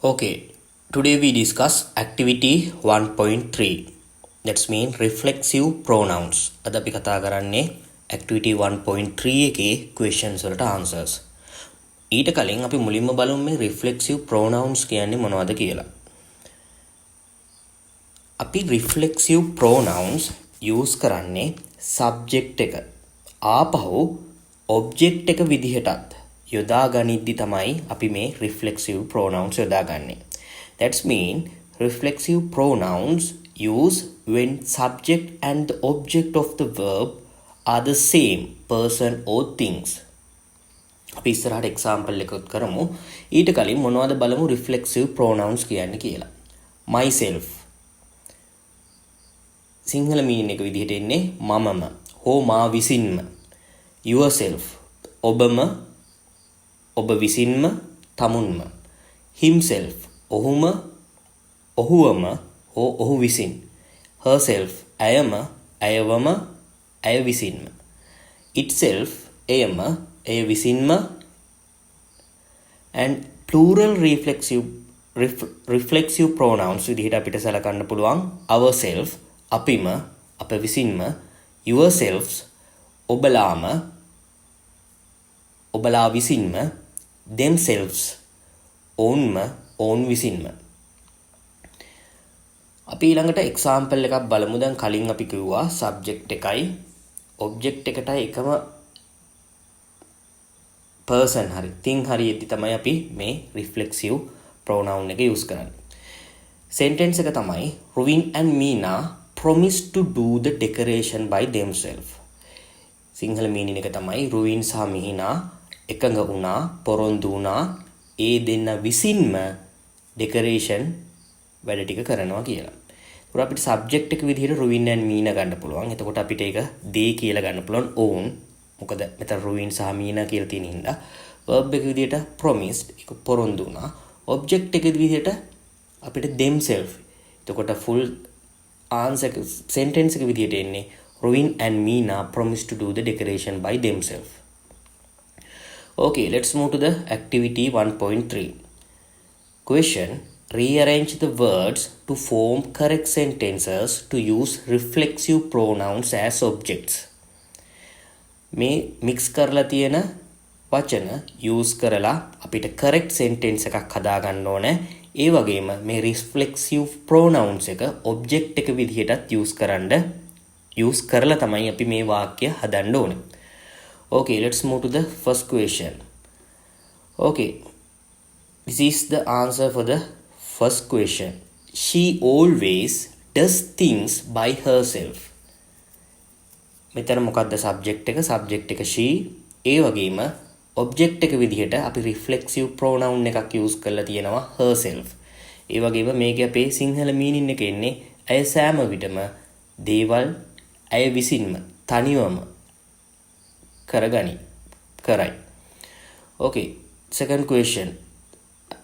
Okay, today we discuss activity 1.3. That's mean reflexive pronouns. අද අපි කතා කරන්නේ activity 1.3 එකේ questions වලට answers. ඊට කලින් අපි මුලින්ම බලමු මේ reflexive pronouns කියන්නේ මොනවද කියලා. අපි reflexive pronouns use කරන්නේ subject එක ආපහු object එක විදිහටත් යොදා ගනිද්දි තමයි අපි මේ reflexive pronouns යොදාගන්නේ. That's mean reflexive pronouns use when subject and the object of the verb are the same person or things. අපි ඉස්සරහට example එකක් කරමු. ඊට කලින් මොනවද බලමු reflexive pronouns කියන්නේ කියලා. myself සිංහල meaning එක විදිහට එන්නේ මමම හෝ මා විසින්ම. yourself ඔබම ඔබ විසින්ම තමුන්ම. himself ඔහුම ඔහුවම හෝ ඔහු විසින්. herself ඇයම ඇයවම ඇය විසින්ම. itself එයම එය විසින්ම. and plural reflexive pronouns විදිහට අපිට සලකන්න පුළුවන් ourself අපිම අප විසින්ම. yourselves ඔබලාම ඔබලා විසින්ම. themselves ඔවුන්ම ඔවුන් විසින්ම. අපි ඊළඟට example එකක් බලමු. දැන් කලින් අපි කිව්වා subject එකයි object එකටයි එකම person හරි thing හරි එද්දි තමයි අපි මේ reflexive pronoun එක use කරන්නේ. sentence එක තමයි Rovin and Meena promised to do the decoration by themselves. Sinhala meaning එක තමයි රුවින් සහ මිහිනා එකඟ වුණා පොරොන්දු වුණා ඒ දෙන්න විසින්ම ඩෙකරේෂන් වැඩ ටික කරනවා කියලා. ඒකට අපිට subject එක විදිහට රුවින් and මීනා ගන්න පුළුවන්. එතකොට අපිට ඒක they කියලා ගන්න පුළුවන් ඔවුන්. මොකද මෙතන රුවින් සහ මීනා කියලා තියෙන හින්දා verb එක විදිහට promised ඒක පොරොන්දු වුණා. object එක විදිහට අපිට themselves. එතකොට full answer sentence එක විදිහට එන්නේ Rovin and Meena promised to do the decoration by themselves. Okay, let's move to the activity 1.3. Question: rearrange the words to form correct sentences to use reflexive pronouns as objects. මේ mix කරලා තියෙන වචන use කරලා අපිට correct sentence එකක් හදා ගන්න ඕනේ. ඒ වගේම මේ reflexive pronouns එක object එක විදිහටත් use කරලා තමයි අපි මේ වාක්‍ය හදන්න ඕනේ. Okay, let's move to the first question. Okay, this is the answer for the first question. She always does things by herself. මෙතන මොකක්ද subject එක? subject එක she. ඒ වගේම object එක විදිහට අපි reflexive pronoun එකක් use කරලා තියෙනවා herself. ඒ වගේම මේකේ අපේ සිංහල meaning එක එන්නේ ඇය සෑම විටම දේවල් ඇය විසින්ම තනිවම කරයි. Okay, second question.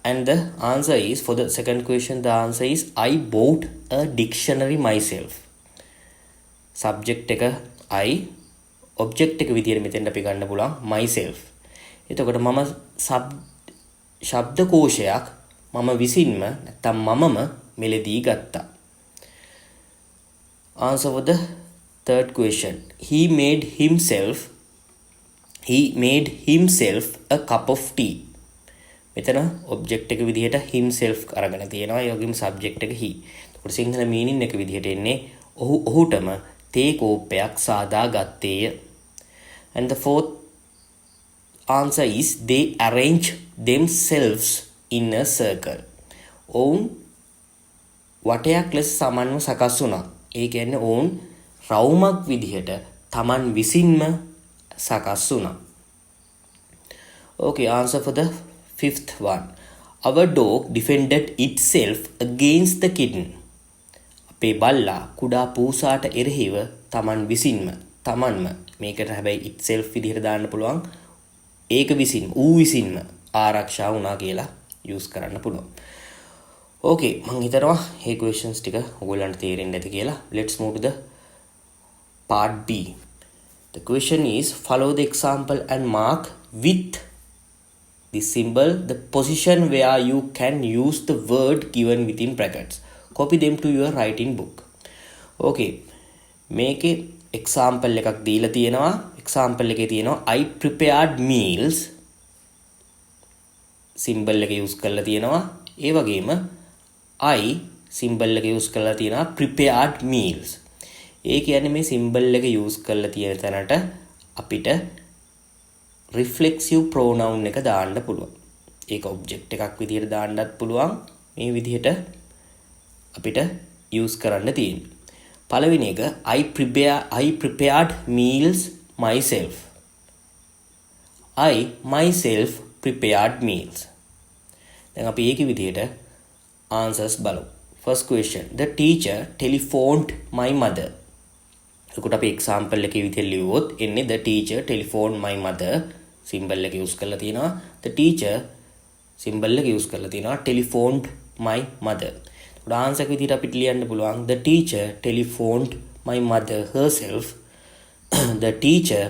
And the answer is, for the second question, the answer is I bought a dictionary myself. Subject එක I, object එක විදියට මෙතෙන් අපි ගන්න පුළුවන් myself. එතකොට මම ශබ්දකෝෂයක් මම විසින්ම නැත්නම් මමම මෙලදී ගත්තා. Answer for the third question. He made himself a cup of tea. මෙතන object එක විදිහට himself අරගෙන තියෙනවා. ඒ වගේම subject එක he. ඒකට සිංහල meaning එක විදිහට එන්නේ ඔහුටම තේ කෝප්පයක් සාදා ගත්තේය. And the fourth answer is they arrange themselves in a circle. ඔවුන් වටයක් ලෙස සමන්ව සකස් වුණා. ඒ කියන්නේ ඔවුන් රවුමක් විදිහට තමන් විසින්ම සකස් වුණා. Okay, answer for the fifth one. Our dog defended itself against the kitten. අපේ බල්ලා කුඩා පූසාට එරෙහිව තමන්ම මේකට හැබැයි itself විදිහට දාන්න පුළුවන්. ඒක විසින්ම ඌ විසින්ම ආරක්ෂා වුණා කියලා use කරන්න පුළුවන්. Okay, මම හිතනවා මේ questions ටික ඔයගොල්ලන්ට තේරෙන්නේ නැති කියලා. Let's move to the part B. The question is follow the example and mark with this symbol, the position where you can use the word given within brackets. Copy them to your writing book. Okay. මේකේ example එකක් දීලා තියෙනවා. example එකේ තියෙනවා I prepared meals. symbol එක use කරලා තියෙනවා. ඒ වගේම I symbol එක use කරලා තියෙනවා prepared meals. ඒ කියන්නේ මේ symbol එක use කරලා තියෙන තැනට අපිට reflexive pronoun එක දාන්න පුළුවන්. ඒක object එකක් විදිහට දාන්නත් පුළුවන්. මේ විදිහට අපිට use කරන්න තියෙන්නේ. පළවෙනි එක I prepared meals myself. I myself prepared meals. දැන් අපි ඒකේ විදිහට answers බලමු. First question, the teacher telephoned my mother. එතකොට අපි example එකේ විදිහට ලියුවොත් එන්නේ the teacher telephoned my mother. symbol එක use කරලා තියෙනවා. The teacher symbol එක use කරලා තියෙනවා telephoned my mother. එතකොට answer එක විදිහට අපිට ලියන්න පුළුවන් the teacher telephoned my mother herself. The teacher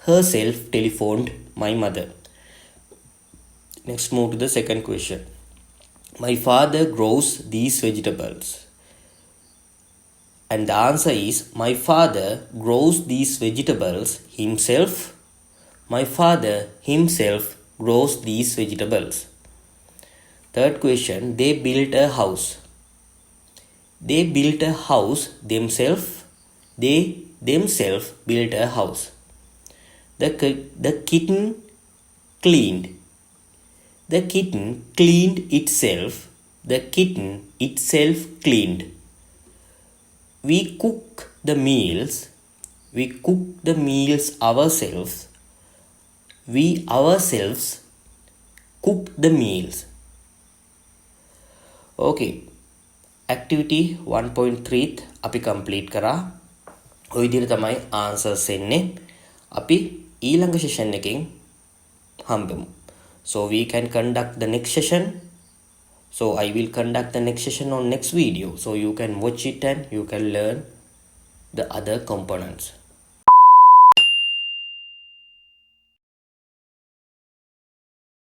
herself telephoned my mother. Next, move to the second question. My father grows these vegetables. And the answer is my father grows these vegetables himself. My father himself grows these vegetables. Third question, they built a house. They built a house themselves. They themselves built a house. The kitten cleaned. The kitten cleaned itself. The kitten itself cleaned. We cook the meals. We cook the meals ourselves. We ourselves cook the meals. Okay. Activity 1.3 අපි complete කරා. ඔය විදිහට තමයි answers එන්නේ. අපි ඊළඟ session එකෙන් හම්බෙමු. So we can conduct the next session. So I will conduct the next session on next video. So you can watch it and you can learn the other components.